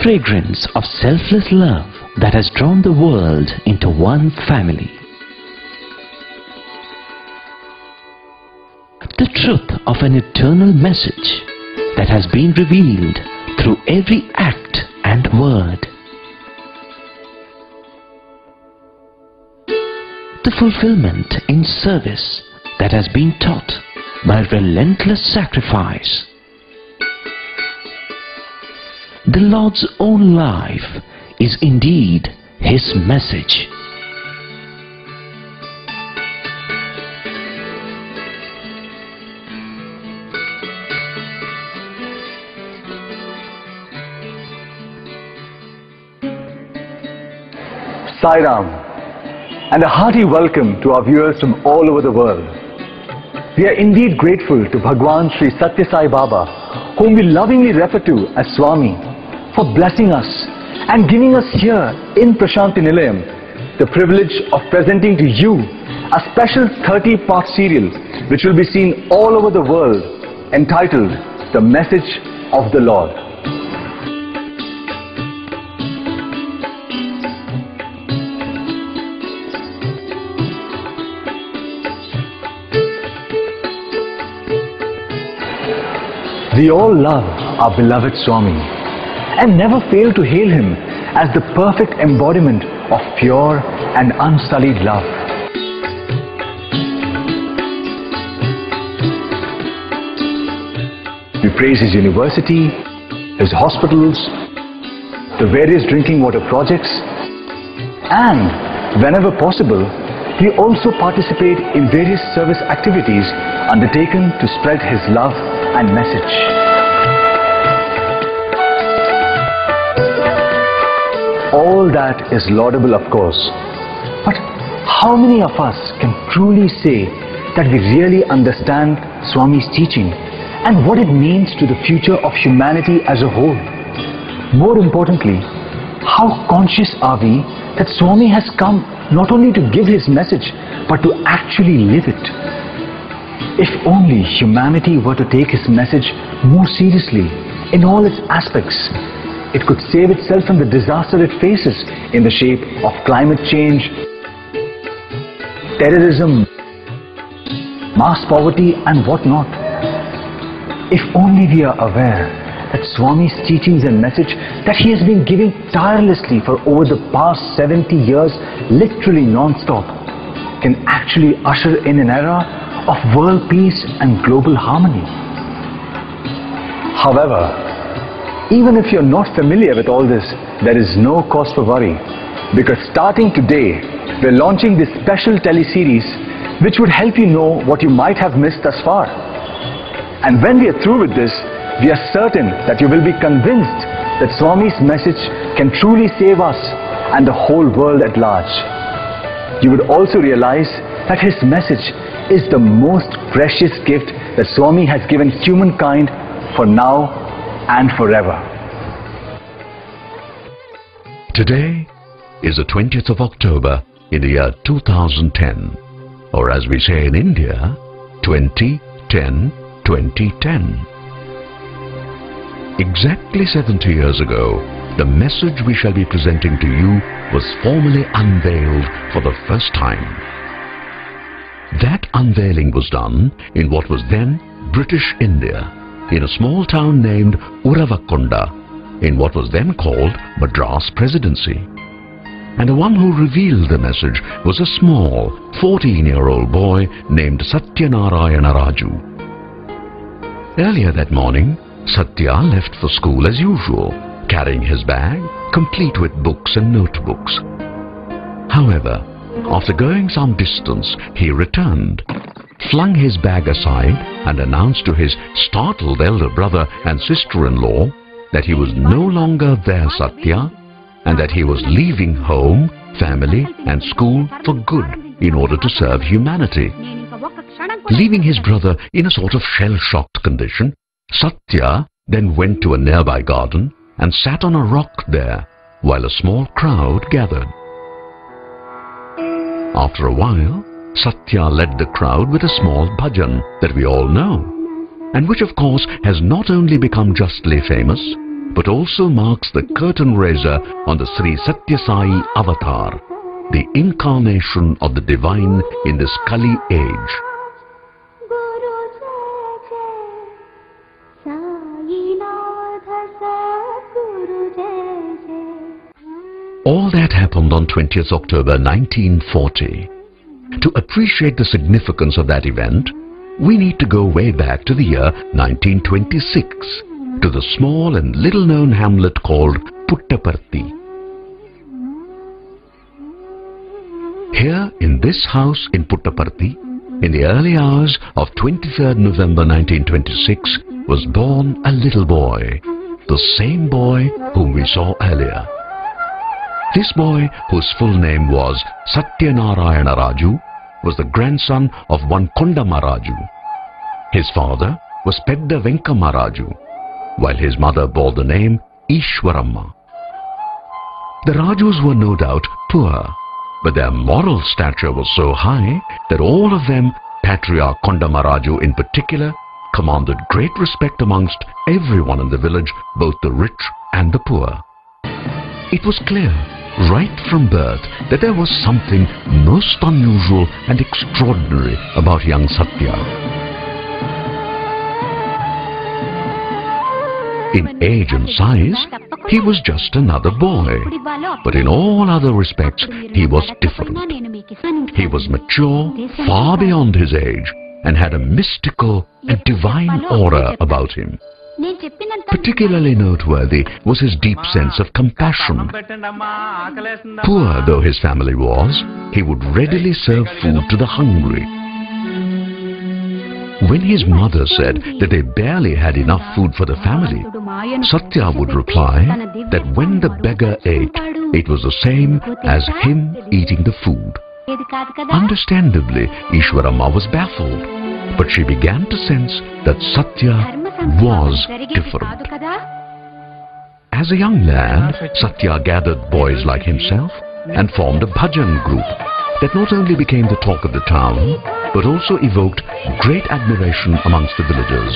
fragrance of selfless love that has drawn the world into one family. The truth of an eternal message that has been revealed through every act and word. The fulfillment in service that has been taught by relentless sacrifice. The Lord's own life is indeed His message. Sai Ram, and a hearty welcome to our viewers from all over the world. We are indeed grateful to Bhagawan Sri Sathya Sai Baba, whom we lovingly refer to as Swami, for blessing us and giving us here in Prashanti Nilayam the privilege of presenting to you a special 30-part serial which will be seen all over the world, entitled The Message of the Lord. We all love our beloved Swami and never fail to hail him as the perfect embodiment of pure and unsullied love. We praise his university, his hospitals, the various drinking water projects, and whenever possible, we also participate in various service activities undertaken to spread his love and message. All that is laudable, of course, but how many of us can truly say that we really understand Swami's teaching and what it means to the future of humanity as a whole? More importantly, how conscious are we that Swami has come not only to give his message but to actually live it? If only humanity were to take his message more seriously in all its aspects, it could save itself from the disaster it faces in the shape of climate change, terrorism, mass poverty and whatnot. If only we are aware that Swami's teachings and message that he has been giving tirelessly for over the past 70 years, literally non-stop, can actually usher in an era of world peace and global harmony. However, even if you're not familiar with all this, there is no cause for worry, because starting today, we're launching this special teleseries which would help you know what you might have missed thus far. And when we are through with this, we are certain that you will be convinced that Swami's message can truly save us and the whole world at large. You would also realize that his message is the most precious gift that Swami has given humankind for now and forever. Today is the 20th of October in the year 2010, or as we say in India, 2010. Exactly 70 years ago, the message we shall be presenting to you was formally unveiled for the first time. That unveiling was done in what was then British India, in a small town named Uravakonda, in what was then called Madras Presidency. And the one who revealed the message was a small 14-year-old boy named Sathya Raju. Earlier that morning, Sathya left for school as usual, carrying his bag, complete with books and notebooks. However, after going some distance, he returned, flung his bag aside and announced to his startled elder brother and sister-in-law that he was no longer their Sathya and that he was leaving home, family and school for good in order to serve humanity. Leaving his brother in a sort of shell-shocked condition, Sathya then went to a nearby garden and sat on a rock there while a small crowd gathered. After a while, Sathya led the crowd with a small bhajan that we all know, and which of course has not only become justly famous, but also marks the curtain raiser on the Sri Sathya Sai avatar, the incarnation of the divine in this Kali age. All that happened on 20th October 1940. To appreciate the significance of that event, we need to go way back to the year 1926, to the small and little-known hamlet called Puttaparthi. Here, in this house in Puttaparthi, in the early hours of 23rd November 1926, was born a little boy, the same boy whom we saw earlier. This boy, whose full name was Sathya Raju, was the grandson of one Kondamaraju. His father was Pedda Venkamaraju, while his mother bore the name Ishwaramma. The Rajus were no doubt poor, but their moral stature was so high that all of them, Patriarch Kondamaraju in particular, commanded great respect amongst everyone in the village, both the rich and the poor. It was clear, right from birth, that there was something most unusual and extraordinary about young Sathya. In age and size, he was just another boy, but in all other respects, he was different. He was mature, far beyond his age, and had a mystical and divine aura about him. Particularly noteworthy was his deep sense of compassion. Poor though his family was, he would readily serve food to the hungry. When his mother said that they barely had enough food for the family, Sathya would reply that when the beggar ate, it was the same as him eating the food. Understandably, Ishwaramma was baffled, but she began to sense that Sathya was different. As a young lad, Sathya gathered boys like himself and formed a bhajan group that not only became the talk of the town, but also evoked great admiration amongst the villagers.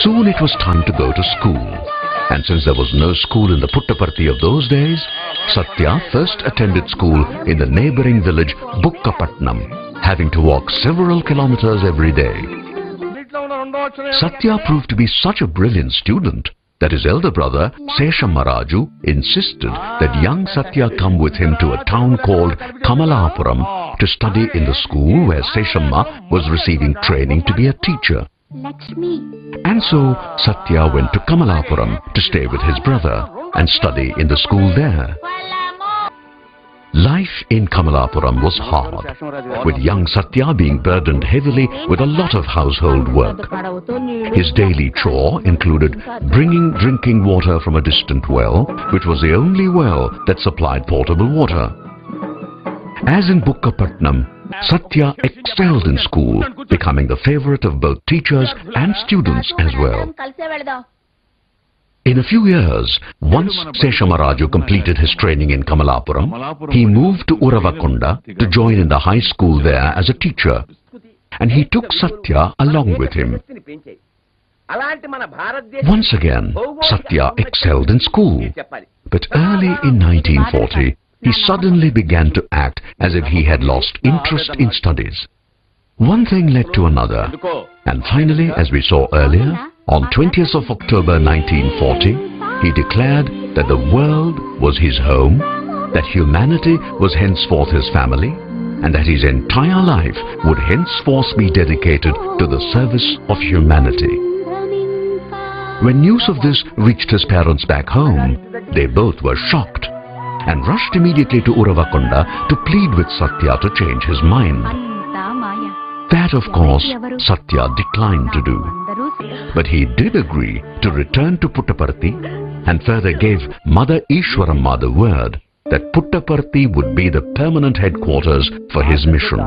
Soon it was time to go to school, and since there was no school in the Puttaparthi of those days, Sathya first attended school in the neighboring village Bukkapatnam, having to walk several kilometers every day. Sathya proved to be such a brilliant student that his elder brother Seshammaraju insisted that young Sathya come with him to a town called Kamalapuram to study in the school where Seshamma was receiving training to be a teacher. And so Sathya went to Kamalapuram to stay with his brother and study in the school there. Life in Kamalapuram was hard, with young Sathya being burdened heavily with a lot of household work. His daily chore included bringing drinking water from a distant well, which was the only well that supplied potable water. As in Bukkapatnam, Sathya excelled in school, becoming the favorite of both teachers and students as well. In a few years, once Seshammaraju completed his training in Kamalapuram, he moved to Uravakonda to join in the high school there as a teacher, and he took Sathya along with him. Once again, Sathya excelled in school, but early in 1940, he suddenly began to act as if he had lost interest in studies. One thing led to another, and finally, as we saw earlier, on 20th of October 1940, he declared that the world was his home, that humanity was henceforth his family, and that his entire life would henceforth be dedicated to the service of humanity. When news of this reached his parents back home, they both were shocked and rushed immediately to Uravakonda to plead with Sathya to change his mind. That, of course, Sathya declined to do. But he did agree to return to Puttaparthi and further gave Mother Ishwaramma the word that Puttaparthi would be the permanent headquarters for his mission.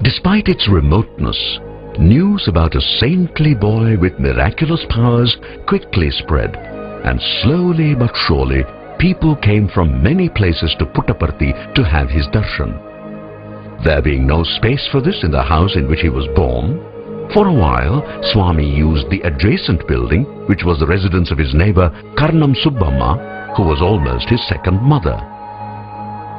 Despite its remoteness, news about a saintly boy with miraculous powers quickly spread, and slowly but surely people came from many places to Puttaparthi to have his darshan. There being no space for this in the house in which he was born, for a while Swami used the adjacent building, which was the residence of his neighbor Karnam Subbamma, who was almost his second mother.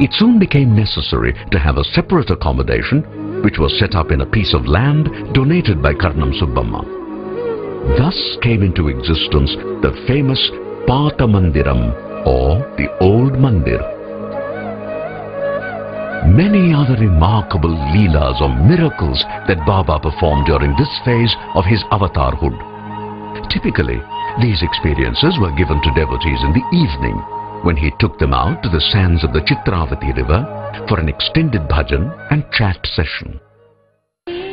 It soon became necessary to have a separate accommodation, which was set up in a piece of land donated by Karnam Subbamma. Thus came into existence the famous Pata Mandiram, or the Old Mandir. Many other remarkable leelas or miracles that Baba performed during this phase of his avatarhood. Typically, these experiences were given to devotees in the evening, when he took them out to the sands of the Chitravati river for an extended bhajan and chat session.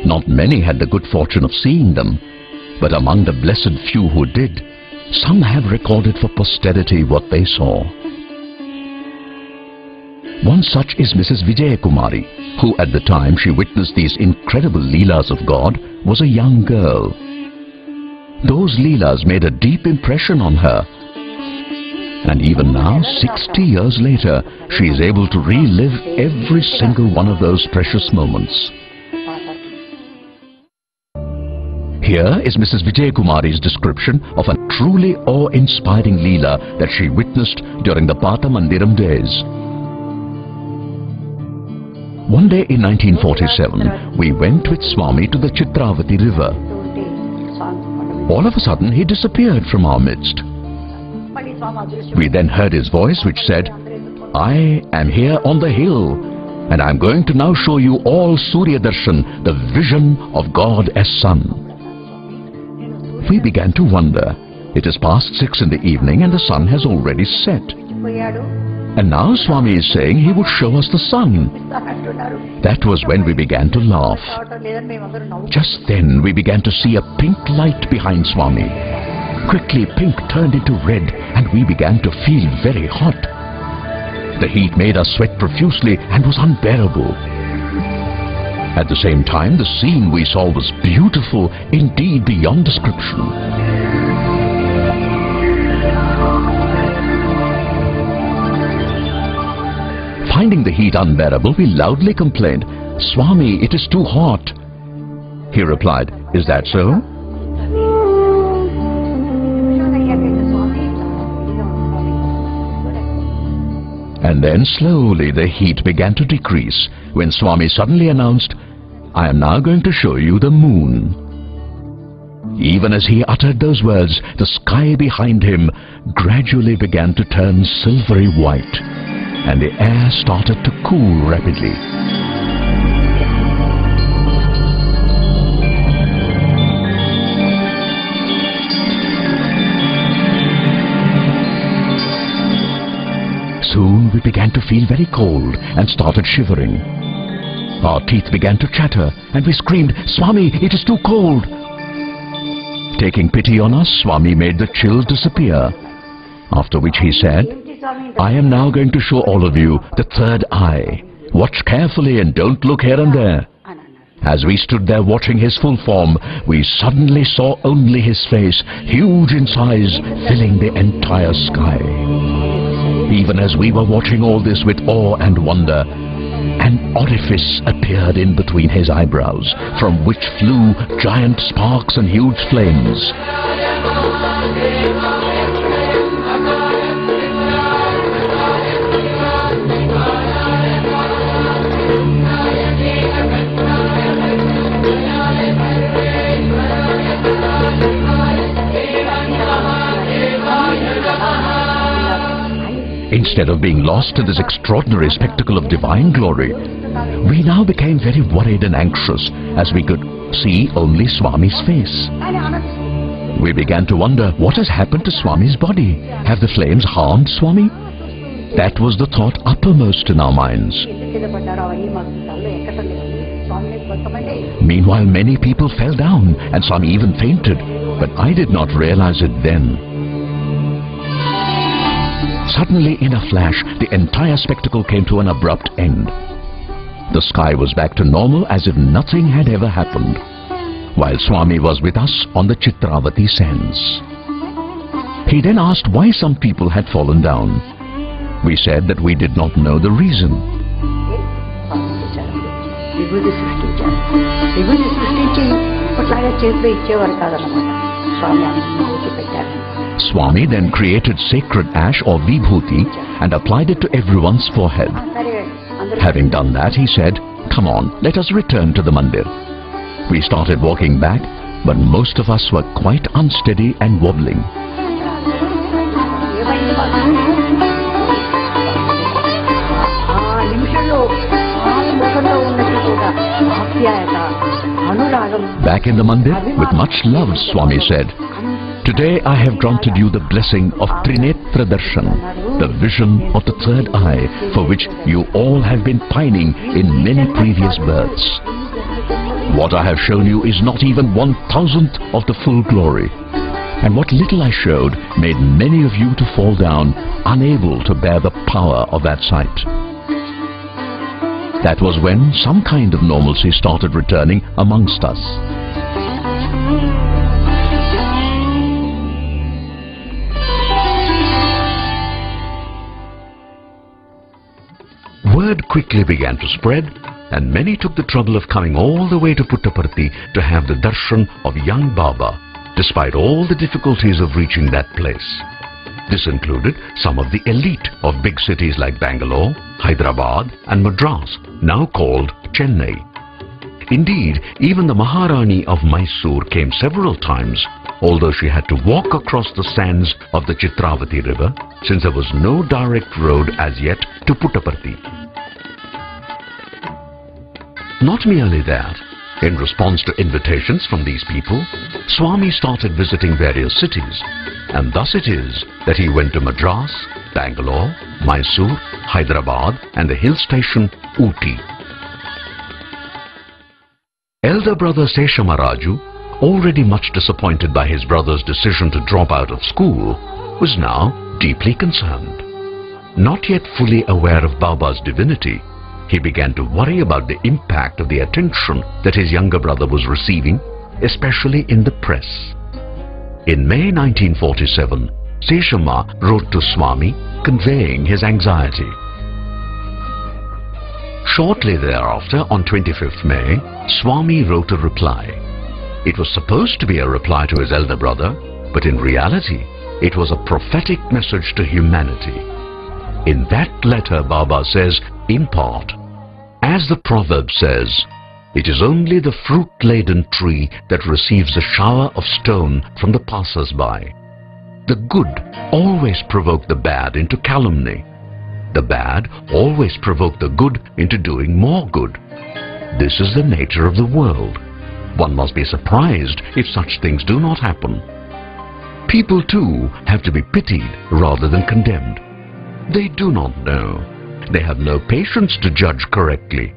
Not many had the good fortune of seeing them, but among the blessed few who did, some have recorded for posterity what they saw. One such is Mrs. Vijaya Kumari, who at the time she witnessed these incredible leelas of God was a young girl. Those leelas made a deep impression on her, and even now, 60 years later, she is able to relive every single one of those precious moments. Here is Mrs. Vijay Kumari's description of a truly awe-inspiring leela that she witnessed during the Pata Mandiram days. One day in 1947, we went with Swami to the Chitravati river. All of a sudden, he disappeared from our midst. We then heard his voice which said, "I am here on the hill, and I am going to now show you all Surya Darshan, the vision of God as Sun." We began to wonder. It is past 6 in the evening and the sun has already set. And now Swami is saying he would show us the sun. That was when we began to laugh. Just then we began to see a pink light behind Swami. Quickly pink turned into red and we began to feel very hot. The heat made us sweat profusely and was unbearable. At the same time, the scene we saw was beautiful, indeed beyond description. Finding the heat unbearable, we loudly complained, "Swami, it is too hot." He replied, "Is that so?" And then slowly the heat began to decrease when Swami suddenly announced, "I am now going to show you the moon." Even as he uttered those words, the sky behind him gradually began to turn silvery white, and the air started to cool rapidly. Soon we began to feel very cold and started shivering. Our teeth began to chatter and we screamed, "Swami, it is too cold!" Taking pity on us, Swami made the chill disappear, after which he said, "I am now going to show all of you the third eye. Watch carefully and don't look here and there." As we stood there watching his full form, we suddenly saw only his face, huge in size, filling the entire sky. Even as we were watching all this with awe and wonder, an orifice appeared in between his eyebrows, from which flew giant sparks and huge flames. Instead of being lost in this extraordinary spectacle of divine glory, we now became very worried and anxious as we could see only Swami's face. We began to wonder, what has happened to Swami's body? Have the flames harmed Swami? That was the thought uppermost in our minds. Meanwhile, many people fell down and some even fainted, but I did not realize it then. Suddenly, in a flash, the entire spectacle came to an abrupt end. The sky was back to normal as if nothing had ever happened. while Swami was with us on the Chitravati sands. He then asked why some people had fallen down. We said that we did not know the reason. Swami then created sacred ash or vibhuti and applied it to everyone's forehead. Having done that, he said, "Come on, let us return to the mandir." We started walking back, but most of us were quite unsteady and wobbling. Back in the mandir, with much love, Swami said, "Today I have granted you the blessing of Trinetra Darshan, the vision of the third eye, for which you all have been pining in many previous births. What I have shown you is not even 1,000th of the full glory. And what little I showed made many of you to fall down, unable to bear the power of that sight." That was when some kind of normalcy started returning amongst us. Word quickly began to spread, and many took the trouble of coming all the way to Puttaparthi to have the darshan of young Baba, despite all the difficulties of reaching that place. This included some of the elite of big cities like Bangalore, Hyderabad and Madras, now called Chennai. Indeed, even the Maharani of Mysore came several times, although she had to walk across the sands of the Chitravati river, since there was no direct road as yet to Puttaparthi. Not merely that, in response to invitations from these people, Swami started visiting various cities, and thus it is that he went to Madras, Bangalore, Mysore, Hyderabad and the hill station Ooty. Elder brother Seshamaraju, already much disappointed by his brother's decision to drop out of school, was now deeply concerned. Not yet fully aware of Baba's divinity, he began to worry about the impact of the attention that his younger brother was receiving, especially in the press. In May 1947, Seshama wrote to Swami conveying his anxiety. Shortly thereafter, on 25th May, Swami wrote a reply. It was supposed to be a reply to his elder brother, but in reality, it was a prophetic message to humanity. In that letter, Baba says, in part, as the proverb says, "It is only the fruit-laden tree that receives a shower of stone from the passers-by. The good always provoke the bad into calumny. The bad always provoke the good into doing more good. This is the nature of the world. One must be surprised if such things do not happen. People too have to be pitied rather than condemned. They do not know. They have no patience to judge correctly.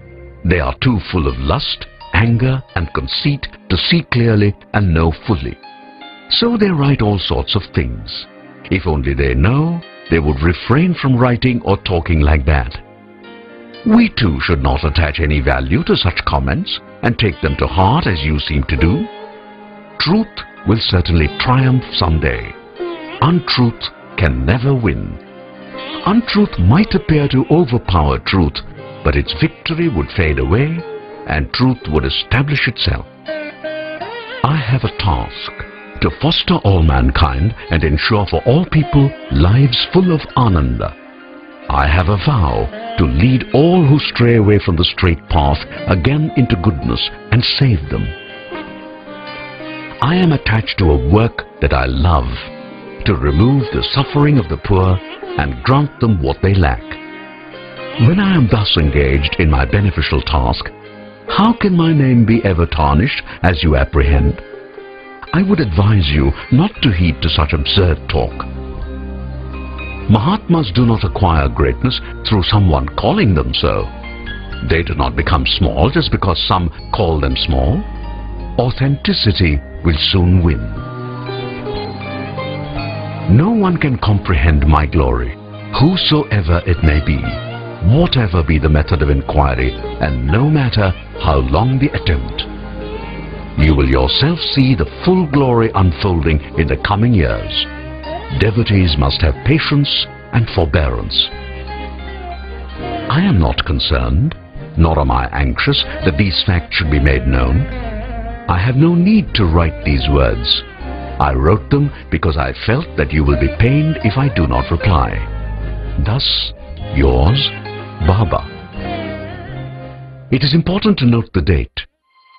They are too full of lust, anger and conceit to see clearly and know fully. So they write all sorts of things. If only they know, they would refrain from writing or talking like that. We too should not attach any value to such comments and take them to heart as you seem to do. Truth will certainly triumph someday. Untruth can never win. Untruth might appear to overpower truth, but its victory would fade away and truth would establish itself. I have a task to foster all mankind and ensure for all people lives full of ananda. I have a vow to lead all who stray away from the straight path again into goodness and save them. I am attached to a work that I love, to remove the suffering of the poor and grant them what they lack. When I am thus engaged in my beneficial task, how can my name be ever tarnished as you apprehend? I would advise you not to heed to such absurd talk. Mahatmas do not acquire greatness through someone calling them so. They do not become small just because some call them small. Authenticity will soon win. No one can comprehend my glory, whosoever it may be, whatever be the method of inquiry, and no matter how long the attempt. you will yourself see the full glory unfolding in the coming years. Devotees must have patience and forbearance. I am not concerned, nor am I anxious that these facts should be made known. I have no need to write these words. I wrote them because I felt that you will be pained if I do not reply. Thus, yours, Baba. It is important to note the date,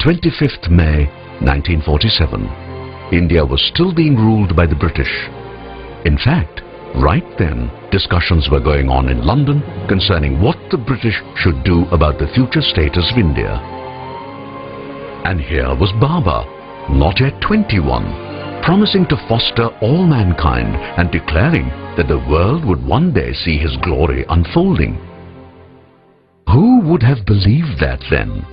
25th May 1947. India was still being ruled by the British. In fact, right then, discussions were going on in London concerning what the British should do about the future status of India. And here was Baba, not yet 21, promising to foster all mankind and declaring that the world would one day see his glory unfolding. Who would have believed that then?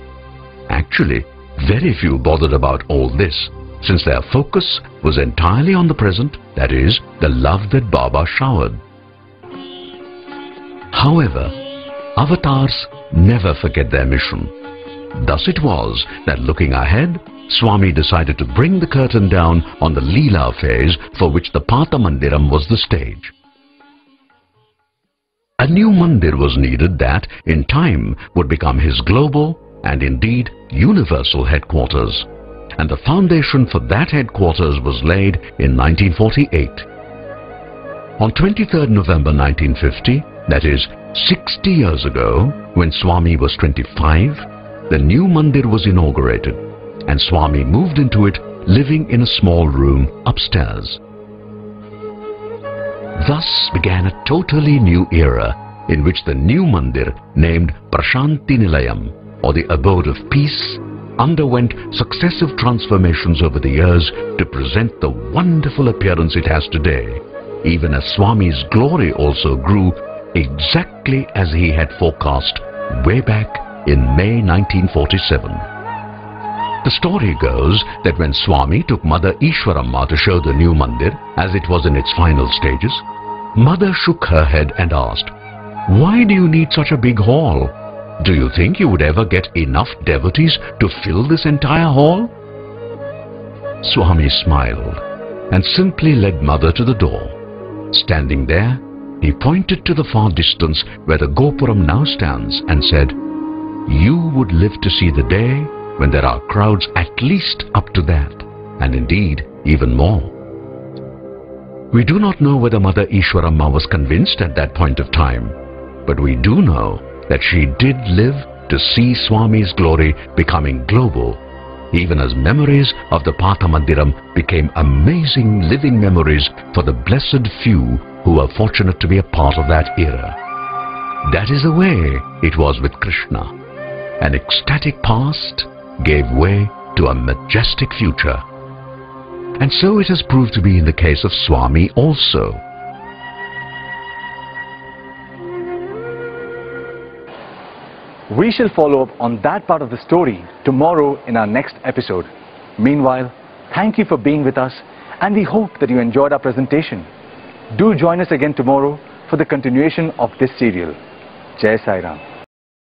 Actually, very few bothered about all this, since their focus was entirely on the present, that is, the love that Baba showered. However, avatars never forget their mission. Thus it was that looking ahead, Swami decided to bring the curtain down on the Leela phase for which the Patha Mandiram was the stage. A new mandir was needed that, in time, would become his global and indeed universal headquarters. And the foundation for that headquarters was laid in 1948. On 23rd November 1950, that is 60 years ago, when Swami was 25, the new mandir was inaugurated, and Swami moved into it, living in a small room upstairs. Thus began a totally new era in which the new mandir, named Prashanti Nilayam, or the abode of peace, underwent successive transformations over the years to present the wonderful appearance it has today, even as Swami's glory also grew exactly as he had forecast way back in May 1947. The story goes that when Swami took Mother Ishwaramma to show the new mandir as it was in its final stages, Mother shook her head and asked, "Why do you need such a big hall? Do you think you would ever get enough devotees to fill this entire hall?" Swami smiled and simply led Mother to the door. Standing there, he pointed to the far distance where the Gopuram now stands and said, "You would live to see the day when there are crowds at least up to that, and indeed even more." We do not know whether Mother Ishwaramma was convinced at that point of time, but we do know that she did live to see Swami's glory becoming global, even as memories of the Patha Mandiram became amazing living memories for the blessed few who were fortunate to be a part of that era. That is the way it was with Krishna. An ecstatic past gave way to a majestic future. And so it has proved to be in the case of Swami also. We shall follow up on that part of the story tomorrow in our next episode. Meanwhile, thank you for being with us, and we hope that you enjoyed our presentation. Do join us again tomorrow for the continuation of this serial. Jai Sai Ram.